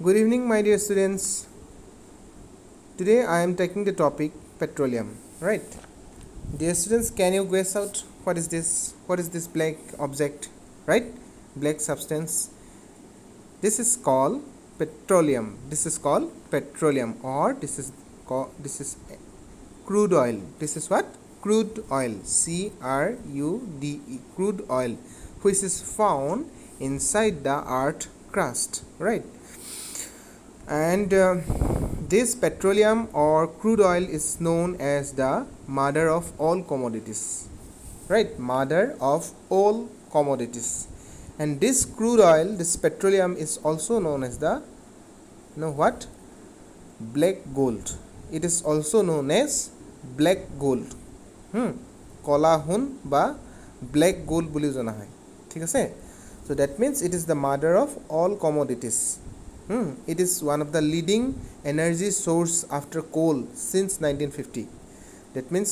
Good evening, my dear students. Today I am taking the topic petroleum, right? Dear students, can you guess out what is this? What is this black object, right? Black substance. This is called petroleum. This is called petroleum, or this is crude oil. This is what? Crude oil. C-R-U-D-E. Crude oil, which is found inside the earth crust, right? And this petroleum or crude oil is known as the mother of all commodities, right? Mother of all commodities. And this crude oil, this petroleum, is also known as the what? Black gold. It is also known as black gold. Kola hun ba black gold বুলি জনা হয় ঠিক আছে so that means it is the mother of all commodities. It is one of the leading energy source after coal since 1950. That means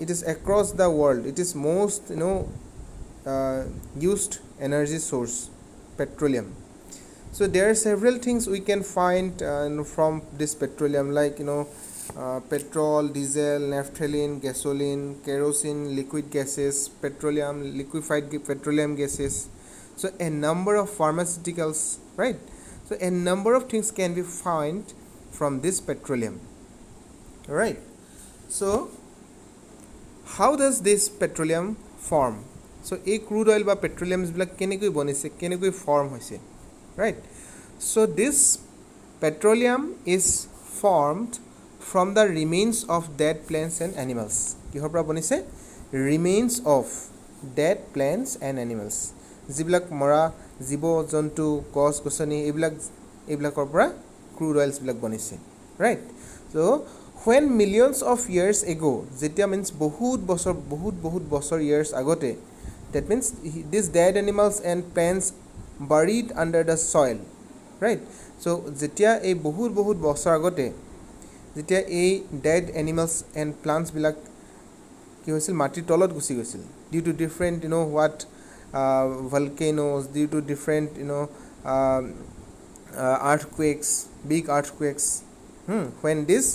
it is across the world. It is most used energy source, petroleum. So there are several things we can find from this petroleum, like petrol, diesel, naphthalene, gasoline, kerosene, liquid gases, petroleum, liquefied petroleum gases. So a number of pharmaceuticals, right? So a number of things can be found from this petroleum. Alright. So how does this petroleum form? So a crude oil ba petroleum bilak kenekoi bonise, kenekoi form hoise, right? So this petroleum is formed from the remains of dead plants and animals. Kihor pora bonise? Remains of dead plants and animals. যিবিলাক মৰা জীৱ জন্তু গছ গছনি এইবিলাকৰ পৰা crude oils বিলাক বনিছে, right? so when millions of years ago, যেতিয়া means বহুত বছৰ years আগতে, that means these dead animals and plants buried under the soil, right? so যেতিয়া এই বহুত বছৰ আগতে যেতিয়া এই dead animals and plants বিলাক কি হৈছিল, মাটিৰ তলত গুচি গৈছিল due to different what volcanoes, due to different earthquakes, big earthquakes. When these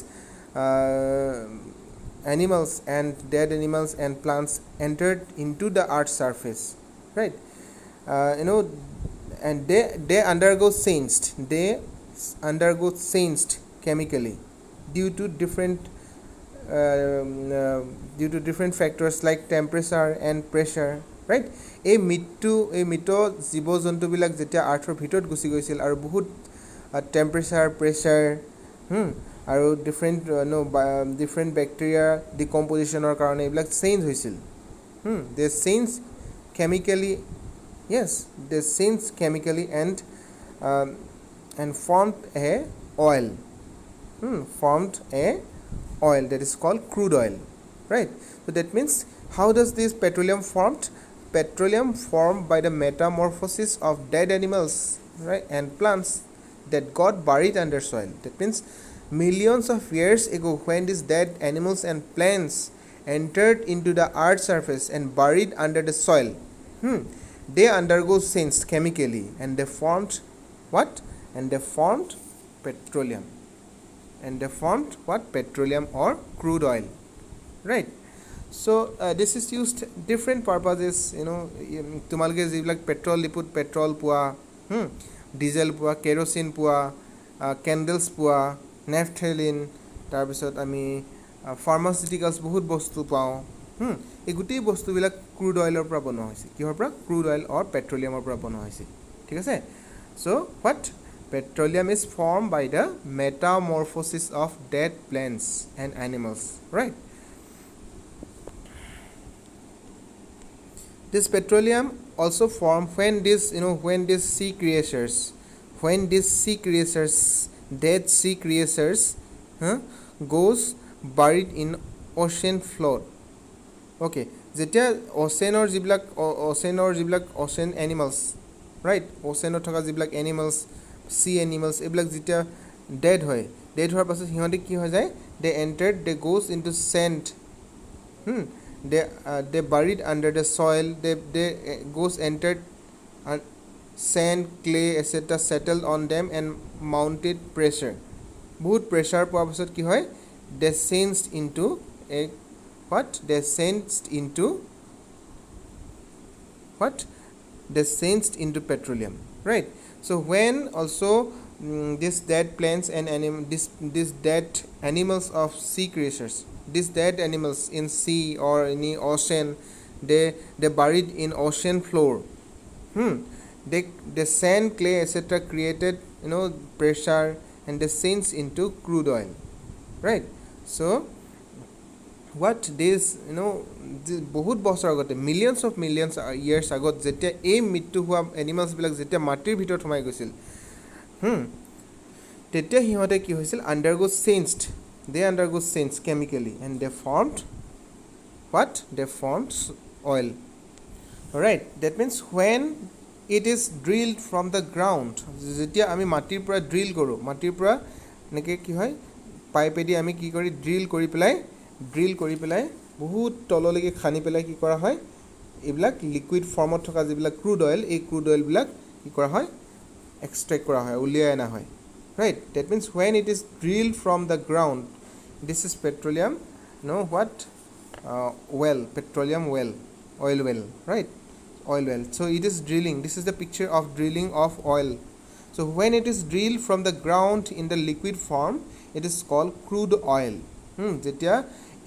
animals and dead animals and plants entered into the earth's surface, right? And they undergo changed chemically due to different factors like temperature and pressure, right? এই মৃত জীৱ জন্তুবিলাক যেতিয়া আৰ্থৰ ভিতৰত গুচি গৈছিল আৰু বহুত টেম্পাৰেচাৰ প্ৰেছাৰ আৰু ডিফাৰেণ্ট বেক্টেৰিয়া ডিকম্পজিশ্যনৰ কাৰণে এইবিলাক চেঞ্জ হৈছিল. দে change chemically, they change chemically and formed a oil. Formed a oil that is called crude oil, right? So that means how does this petroleum formed? Petroleum formed by the metamorphosis of dead animals, right, and plants that got buried under soil. That means millions of years ago, when these dead animals and plants entered into the earth's surface and buried under the soil, they undergo change chemically and they formed what? And they formed petroleum. And they formed what? Petroleum or crude oil, right? So this is used different purposes. তোমালোকে যিবিলাক petrol ডিপুত petrol পোৱা, diesel পোৱা, kerosene পোৱা, candles পোৱা, naphthalene, তাৰপিছত আমি pharmaceuticals বহুত বস্তু পাওঁ. এই গোটেই বস্তুবিলাক ক্ৰুড অইলৰ পৰা বনোৱা হৈছে. কিহৰ পৰা? ক্ৰুড অইল অৰ পেট্ৰলিয়ামৰ পৰা বনোৱা হৈছে, ঠিক আছে? so what? Petroleum is formed by the metamorphosis of dead plants and animals, right? This petroleum also formed when these sea creatures, dead sea creatures goes buried in ocean floor. Okay, যেতিয়া oceanৰ যিবিলাক ocean animals, right? oceanত থকা যিবিলাক animals, sea animals, এইবিলাক যেতিয়া dead হোৱাৰ পাছত সিহঁতে কি হৈ যায়? they goes into sand. They buried under the soil. They goes entered sand, clay, etc. settled on them and mounted pressure. বহুত pressure পোৱাৰ পিছত কি হয় descends into a what descends into what descends into petroleum, right? So when also these dead plants and these dead animals of sea creatures, these dead animals in sea or in the ocean, they buried in ocean floor. The sand, clay, etc. created pressure and descends into crude oil, right? So what this বহুত বছৰ আগতে millions of years আগত যেতিয়া এই মৃত্যু হোৱা animals বিলাক যেতিয়া মাটিৰ ভিতৰত সোমাই গৈছিল তেতিয়া সিহঁতে কি হৈছিল undergo changed chemically and they formed oil. Alright, that means when it is drilled from the ground, যেতিয়া আমি মাটিৰ পৰা ড্ৰিল কৰোঁ, মাটিৰ পৰা এনেকৈ কি হয় পাইপেদি আমি কি কৰি ড্ৰিল কৰি পেলাই বহুত তললৈকে খানি পেলাই কি কৰা হয় এইবিলাক লিকুইড ফৰ্মত থকা যিবিলাক ক্ৰুড অইল, এই ক্ৰুড অইলবিলাক কি কৰা হয় এক্সট্ৰেক্ট কৰা হয়, উলিয়াই অনা হয়, right? That means when it is drilled from the ground, this is petroleum petroleum well, oil well, right? Oil well. So it is drilling. This is the picture of drilling of oil. So when it is drilled from the ground in the liquid form, it is called crude oil. যেতিয়া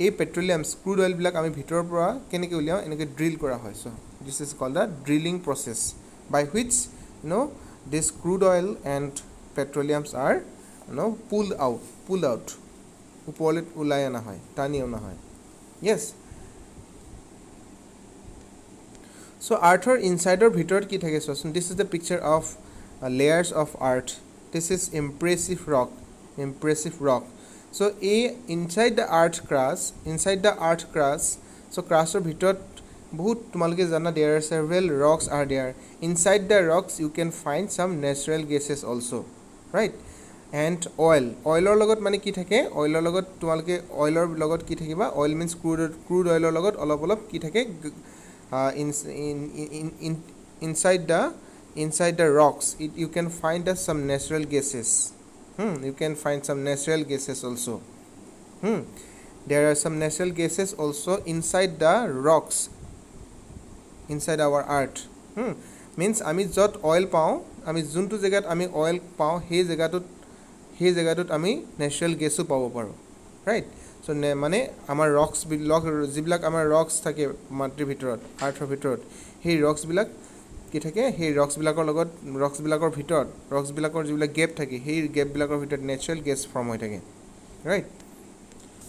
এই পেট্ৰলিয়ামছ crude oil বিলাক আমি ভিতৰৰ পৰা কেনেকৈ উলিয়াওঁ এনেকৈ drill কৰা হয়. So this is called the drilling process by which this crude oil and petroleums are pulled out ওপৰলৈ ওলাই অনা হয়, টানি অনা হয়. Yes. So earthৰ ইনচাইডৰ ভিতৰত কি থাকে চোৱাচোন. This is the picture of layers of earth. This is impressive rock. So inside the earth crust, so crustor bhitorot bahut tumaloke jana there are several rocks are there. Inside the rocks you can find some natural gases also, right? And oilor logot mane ki thake, oilor logot tumaloke oilor logot ki thakiba, oil means crude oilor logot olop ki thake inside the rocks. You can find some natural gases. You can find some natural gases also. There are some natural gases also inside the rocks, inside our earth. Means আমি য'ত oil পাওঁ, আমি যোনটো জেগাত আমি oil পাওঁ সেই জেগাটোত আমি নেচাৰেল গেছো পাব পাৰোঁ, ৰাইট? চ' মানে আমাৰ যিবিলাক আমাৰ ৰক্স থাকে মাটিৰ ভিতৰত, আৰ্থৰ ভিতৰত, সেই ৰক্সবিলাক কি থাকে, সেই ৰক্সবিলাকৰ ভিতৰত যিবিলাক গেপ থাকে, সেই গেপবিলাকৰ ভিতৰত নেচাৰেল গেছ ফৰ্ম হৈ থাকে, right?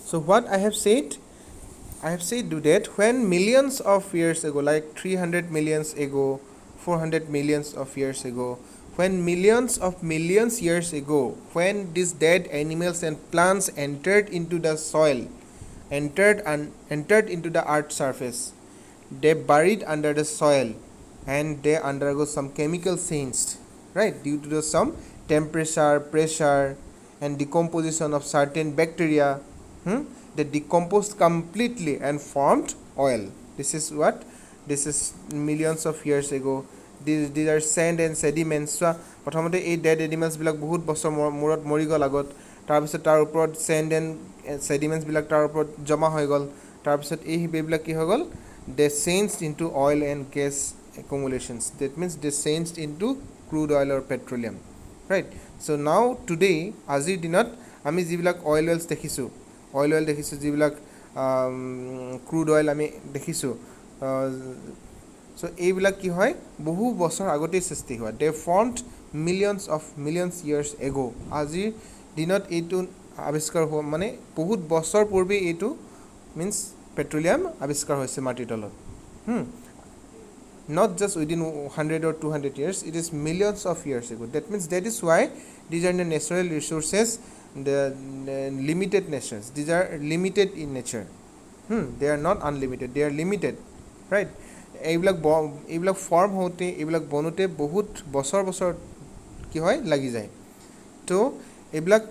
So what I have said that when millions of years ago, like 300 millions ago, 400 millions of years ago, when millions years ago, when these dead animals and plants entered into the soil, entered into the earth's surface, they buried under the soil and they undergo some chemical change, right? Due to some temperature, pressure and decomposition of certain bacteria, they decomposed completely and formed oil. This is millions of years ago. These are sand and sediments. So প্ৰথমতে এই dead animals বিলাক বহুত বছৰ মূৰত মৰি গ'ল আগত, তাৰপিছত তাৰ ওপৰত চেণ্ড এণ্ড ছেডিমেণ্টছ বিলাক তাৰ ওপৰত জমা হৈ গ'ল, তাৰপিছত এই সেইবিলাক কি হৈ গ'ল, they changed into oil and gas accumulations. That means they changed into crude oil or petroleum, right? So now today আজিৰ দিনত আমি যিবিলাক অইল দেখিছোঁ, যিবিলাক ক্ৰুড অইল আমি দেখিছোঁ, চ' এইবিলাক কি হয় বহু বছৰ আগতেই সৃষ্টি হোৱা. দে ফৰ্মড millions years ago. আজিৰ দিনত এইটো আৱিষ্কাৰ হোৱা মানে বহুত বছৰ পূৰ্বে এইটো মিন্স পেট্ৰলিয়াম আৱিষ্কাৰ হৈছে মাটিৰ তলত. Not just within 100 or 200 years, it is millions of years ago. That is why these are the natural resources, the limited natures. These are limited in nature. They are not unlimited, they are limited, right? এইবিলাক form হওঁতে, এইবিলাক বনোতে বহুত বছৰ কি হয় লাগি যায়. তো এইবিলাক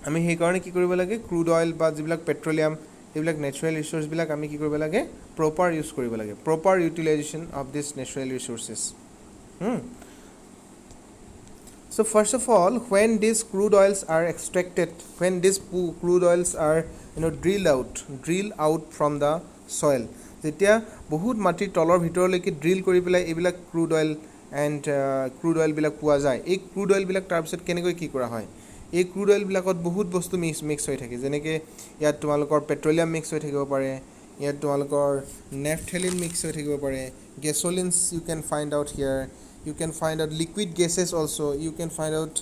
আমি সেইকাৰণে কি কৰিব লাগে, ক্ৰুড অইল বা যিবিলাক পেট্ৰলিয়াম, এইবিলাক নেচাৰেল ৰিচোৰ্চবিলাক আমি কি কৰিব লাগে, প্ৰপাৰ ইউজ কৰিব লাগে, proper utilisation of this natural resources. So first of all, when these crude oils are extracted, when these crude oils are drilled out from the soil, যেতিয়া বহুত মাটিৰ তলৰ ভিতৰলৈকে ড্ৰিল কৰি পেলাই এইবিলাক ক্ৰুড অইল এণ্ড ক্ৰুড অইলবিলাক পোৱা যায়, এই ক্ৰুড অইলবিলাক তাৰপিছত কেনেকৈ কি কৰা হয়, এই ক্ৰুড অইলবিলাকত বহুত বস্তু মিক্স হৈ থাকে, যেনেকৈ ইয়াত তোমালোকৰ পেট্ৰলিয়াম মিক্স হৈ থাকিব পাৰে, ইয়াত তোমালোকৰ নেফথেলিন মিক্স হৈ থাকিব পাৰে, গেছলিনছ you can find out here, you can find out liquid gases also, you can find out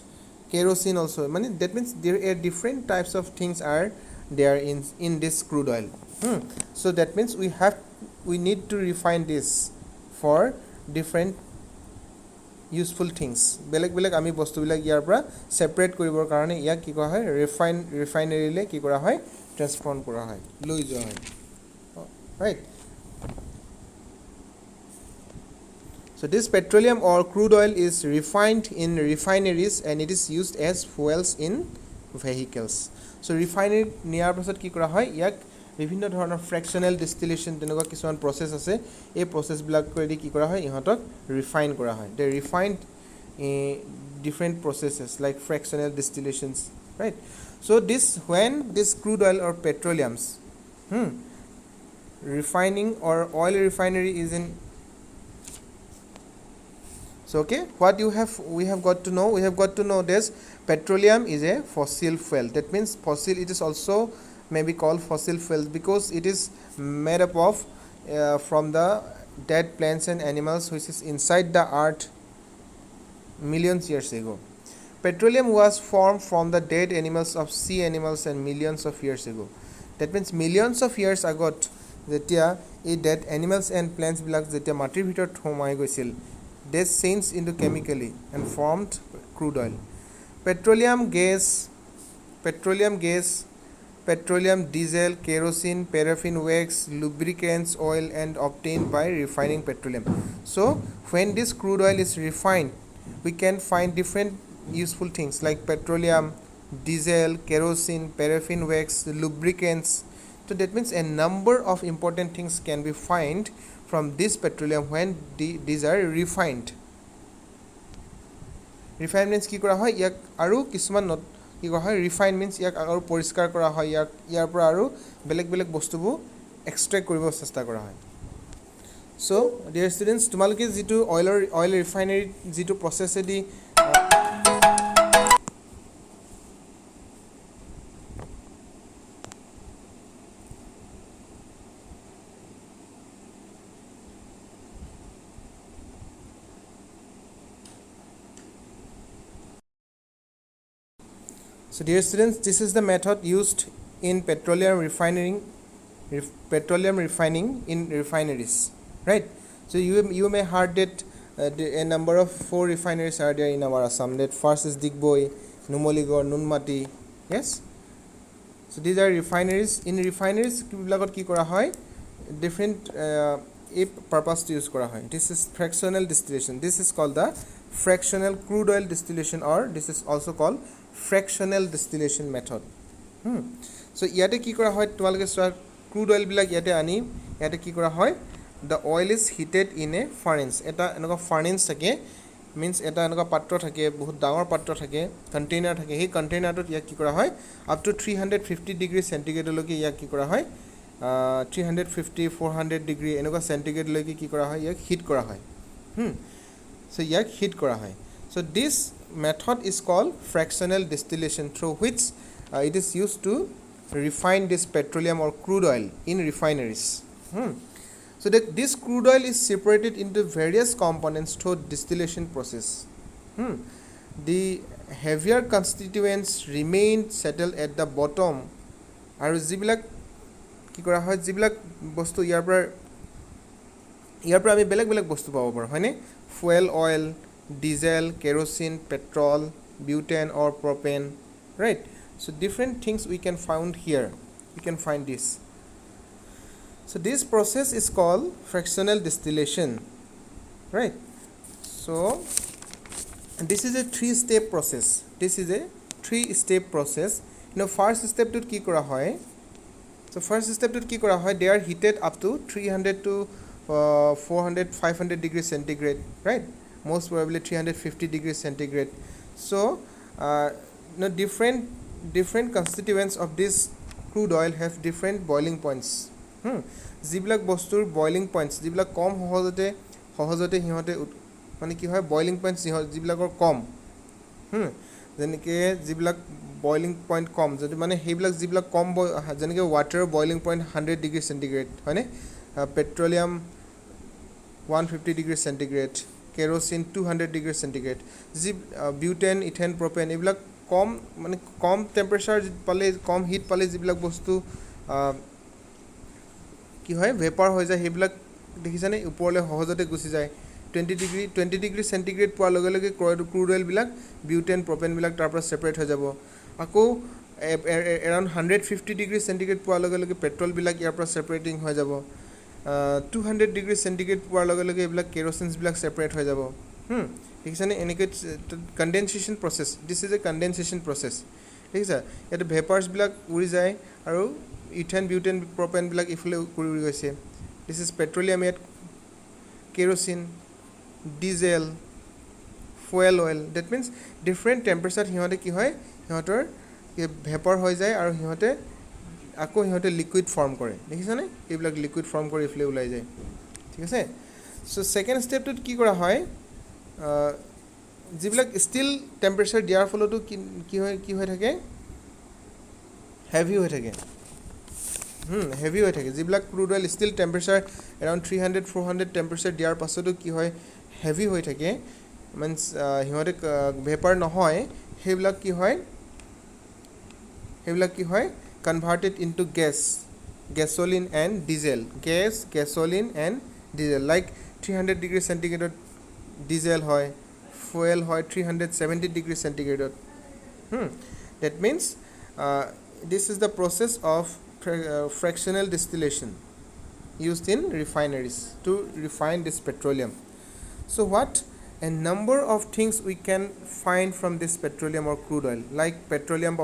kerosene also. That means there are different types of things are there in this crude oil. So that means we need to refine this for different useful things. বেলেগ আমি বস্তুবিলাক ইয়াৰ পৰা separate কৰিবৰ কাৰণে ইয়াক কি কৰা হয়, ৰিফাইনাৰীলে কি কৰা হয়, ট্ৰান্সফৰ্ম কৰা হয়, লৈ যোৱা হয়, right? So this petroleum or crude oil is refined in refineries and it is used as fuels in vehicles. So refinery নিয়াৰ পাছত কি কৰা হয়, ইয়াক বিভিন্ন ধৰণৰ fractional distillation তেনেকুৱা কিছুমান প্ৰসেস আছে, এই প্ৰসেসবিলাক কৰি কি কৰা হয়, ইহঁতক ৰিফাইন কৰা হয়. They refined different processes like fractional distillations, right? So when this crude oil or petroleums refining or oil refinery is in. So okay, what we have got to know this petroleum is a fossil fuel. That means fossil, it is also maybe called fossil fuel because it is made up of from the dead plants and animals which is inside the earth millions years ago. Petroleum was formed from the dead animals of sea animals and millions of years ago. That means millions of years ago যেতিয়া এই dead animals and plants বিলাক যেতিয়া মাটিৰ ভিতৰত সোমাই গৈছিল, they changed into chemically and formed crude oil. Petroleum petroleum diesel, kerosene, paraffin wax, lubricants, oil and obtained by refining petroleum. So when this crude oil is refined, we can find different useful things like petroleum, diesel, kerosene, paraffin wax, lubricants. So that means a number of important things can be found from this petroleum when these are refined. Refined means কি কৰা হয়, ইয়াক আৰু কিছুমান কি কৰা হয়, refined means ইয়াক আৰু পৰিষ্কাৰ কৰা হয়, ইয়াৰ পৰা আৰু বেলেগ বস্তুবোৰ এক্সট্ৰেক্ট কৰিব চেষ্টা কৰা হয়. So dear students, তোমালোকে যিটো অইল ৰিফাইনাৰী যিটো প্ৰসেছেদি So dear students, this is the method used in petroleum refining in refineries, right? So you may heard that a number of 4 refineries are there in our Assam. That first is Digboi, Numoligarh, Nunmati, yes? So these are refineries. In refineries বিলাকত কি কৰা হয়, different purpose to use কৰা হয়. This is fractional distillation. This is called the fractional crude oil distillation, or this is also called fractional distillation method. So ইয়াতে কি কৰা হয়, তোমালোকে চোৱা crude oil বিলাক ইয়াতে আনি ইয়াতে কি কৰা হয়, the oil is heated in a furnace. এটা এনেকুৱা furnace থাকে, means এটা এনেকুৱা পাত্ৰ থাকে, বহুত ডাঙৰ পাত্ৰ থাকে, কন্টেইনাৰ থাকে, সেই কন্টেইনাৰটোত ইয়াক কি কৰা হয়, up to 350 ডিগ্ৰী সেন্টিগ্ৰেডলৈকে ইয়াক কি কৰা হয়, 350-400 ডিগ্ৰী এনেকুৱা সেন্টিগ্ৰেডলৈকে কি কৰা হয়, ইয়াক হিট কৰা হয়. So ইয়াক হিট কৰা হয়. So this method is called fractional distillation, through which it is used to refine this petroleum or crude oil in refineries. So this crude oil is separated into various components through distillation process. The heavier constituents remain settled at the bottom. আৰু যিবিলাক কি কৰা হয়, যিবিলাক বস্তু ইয়াৰ পৰা আমি বেলেগ বস্তু পাব পাৰোঁ, হয়নে? Fuel oil, diesel, kerosene, petrol, butane or propane, right? So different things we can find here. We can find this. So this process is called fractional distillation, right? So this is a 3-step process. This is a 3-step process. First step to কি কৰা হয়, so first step to কি কৰা হয়, they are heated up to 300 to 400-500 degrees centigrade, right? most probably 350 degrees centigrade. So different constituents of this crude oil have different boiling points. যিবিলাক বস্তুৰ boiling points যিবিলাক কম সহজতে সিহঁতে মানে কি হয় boiling points যিবিলাকৰ কম যেনেকৈ যিবিলাক boiling point কম যদি মানে সেইবিলাক যিবিলাক কম যেনেকৈ water boiling point 100 degree centigrade হয়নে petroleum 150 degree centigrade kerosene 200 degree centigrade butane ethane propane এইবিলাক কম মানে কম টেম্পারেচার পালে কম হিট পালে যিবিলাক বস্তু কি হয় ভেপার হৈ যায় সেইবিলাক দেখিছানে ওপৰলৈ সহজতে গুচি যায় 20 ডিগ্ৰী সেন্টিগ্ৰেড পোৱাৰ লগে লগে ক্ৰুড অইল বিলাক বিউটেন প্ৰপেন বিলাক তাৰ পৰা সেপাৰেট হৈ যাব আকৌ around 150 ডিগ্ৰী সেন্টিগ্ৰেড পোৱাৰ লগে লগে পেট্ৰল বিলাক ইয়াৰ পৰা সেপাৰেটিং হৈ যাব 200 ডিগ্ৰী সেন্টিগ্ৰেড পোৱাৰ লগে লগে এইবিলাক কেৰোচিনছ বিলাক সেপাৰেট হৈ যাব দেখিছানে এনেকৈ condensation process this is a condensation process দেখিছা এটা ভেপাৰছ বিলাক উৰি যায় আৰু ইথেন বিউটেন প্ৰপেন বিলাক ইফালে উৰি গৈছে this is petroleum at kerosene diesel fuel oil that means different temperature হিহঁতে কি হয় হিহঁতৰ ভেপাৰ হৈ যায় আৰু হিহঁতে আকৌ হিহঁতে লিকুইড ফৰ্ম কৰে দেখিছানে এইবিলাক লিকুইড ফৰ্ম কৰি ইফালে ওলাই যায় ঠিক আছে সো সেকেন্ড স্টেপটোত কি কৰা হয় যিবিলাক ষ্টিল টেম্পাৰেচাৰ দিয়াৰ ফলতো কি হৈ থাকে হেভি হৈ থাকে হেভি হৈ থাকে যিবিলাক crude oil still temperature around 300-400 temperature দিয়াৰ পাছতো কি হয় হেভি হৈ থাকে মিন্স হিহঁতে ভেপাৰ নহয় সেইবিলাক কি হয় converted into gasoline and diesel gasoline and diesel like 300 degree centigrade diesel হয় fuel হয় 370 degree centigrade that means this is the process of fractional distillation used in refineries to refine this petroleum. So what a number of things we can find from this petroleum or crude oil like petroleum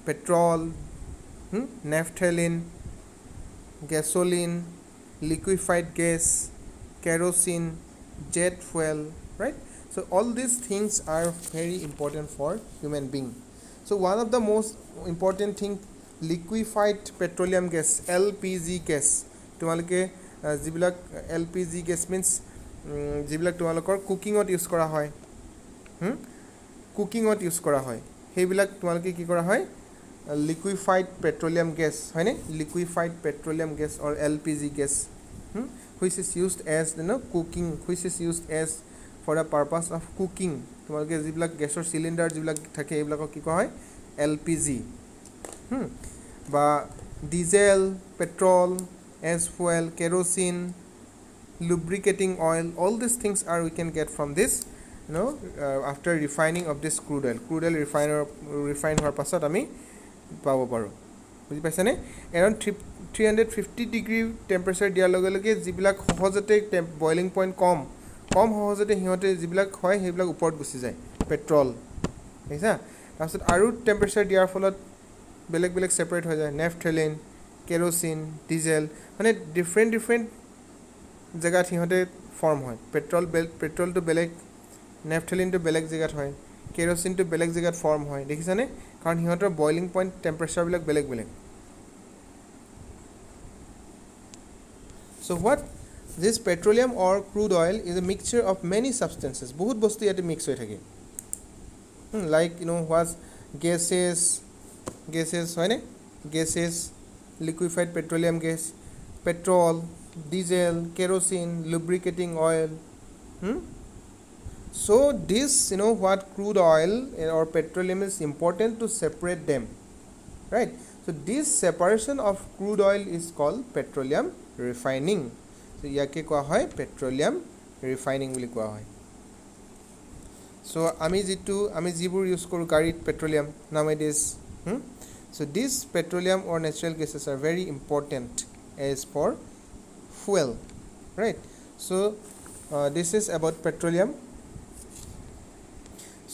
petrol naphthalene gasoline liquefied gas kerosene jet fuel right so all these things are very important for human being so one of the most important thing liquefied petroleum gas LPG gas তোমালোকে যিবিলাক LPG gas means যিবিলাক তোমালোকৰ কুকিংত use কৰা হয় কুকিংত use কৰা হয় সেইবিলাক তোমালোকে কি কৰা হয় liquefied petroleum gas হয়নে liquefied petroleum gas or LPG gas which is used as cooking which is used as for the purpose of cooking তোমালোকে যিবিলাক গেছৰ সিলিন্ডাৰ যিবিলাক থাকে এইবিলাক কি কোৱা হয় LPG বা diesel petrol as fuel kerosene lubricating oil all these things are we can get from this after refining of this crude oil refine হোৱাৰ পাছত আমি পাব পাৰো বুজি পাইছানে around 350 ডিগ্ৰী টেম্পাৰেচাৰ দিয়াৰ লগে লগে যিবিলাক সহজতে বয়লিং পইণ্ট কম সহজতে হিহঁতে যিবিলাক হয় সেইবিলাক ওপৰত গুচি যায় পেট্ৰল দেখিছা তাৰপিছত আৰু টেম্পাৰেচাৰ দিয়াৰ ফলত বেলেগ সেপাৰেট হৈ যায় naphthalene kerosene diesel মানে ডিফাৰেণ্ট জেগাত হিহঁতে ফৰ্ম হয় পেট্ৰলটো বেলেগ naphthalene বেলেগ জেগাত হয় কেৰোচিনটো বেলেগ জেগাত ফৰ্ম হয় দেখিছানে কাৰণ হিহঁতৰ বয়লিং পইণ্ট টেম্পাৰেচাৰ বিলাক বেলেগ so what this petroleum or crude oil is a mixture of many substances বহুত বস্তু ইয়াতে মিক্স হৈ থাকে like what gases হয়নে gases liquefied petroleum gas petrol diesel kerosene lubricating oil so this what crude oil or petroleum is important to separate them right so this separation of crude oil is called petroleum refining so yake koa hoy petroleum refining boli koa hoy so ami jibur use koru garit petroleum nowadays so these petroleum or natural gases are very important as for fuel right so this is about petroleum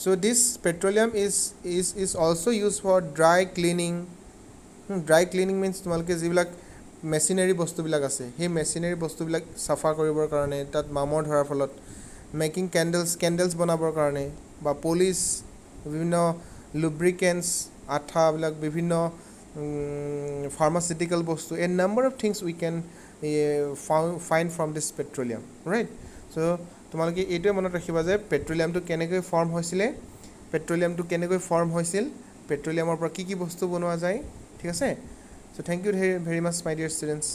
so this petroleum is also used for dry cleaning means তোমালকে যিবিলাক machinery বস্তু বিলাক আছে সেই machinery বস্তু বিলাক সাফা কৰিবৰ কাৰণে তাত মামৰ ধৰাৰ ফলত মেকিং কেণ্ডেলছ বনাবৰ কাৰণে বা পলিচ বিভিন্ন লুব্ৰিকেণ্টছ আঠাবিলাক বিভিন্ন pharmaceutical বস্তু a number of things we can find from this petroleum right so তোমালোকে এইটোৱে মনত ৰাখিবা যে পেট্ৰলিয়ামটো কেনেকৈ ফৰ্ম হৈছিলে পেট্ৰলিয়ামৰ পৰা কি কি বস্তু বনোৱা যায় ঠিক আছে so thank you very much my dear students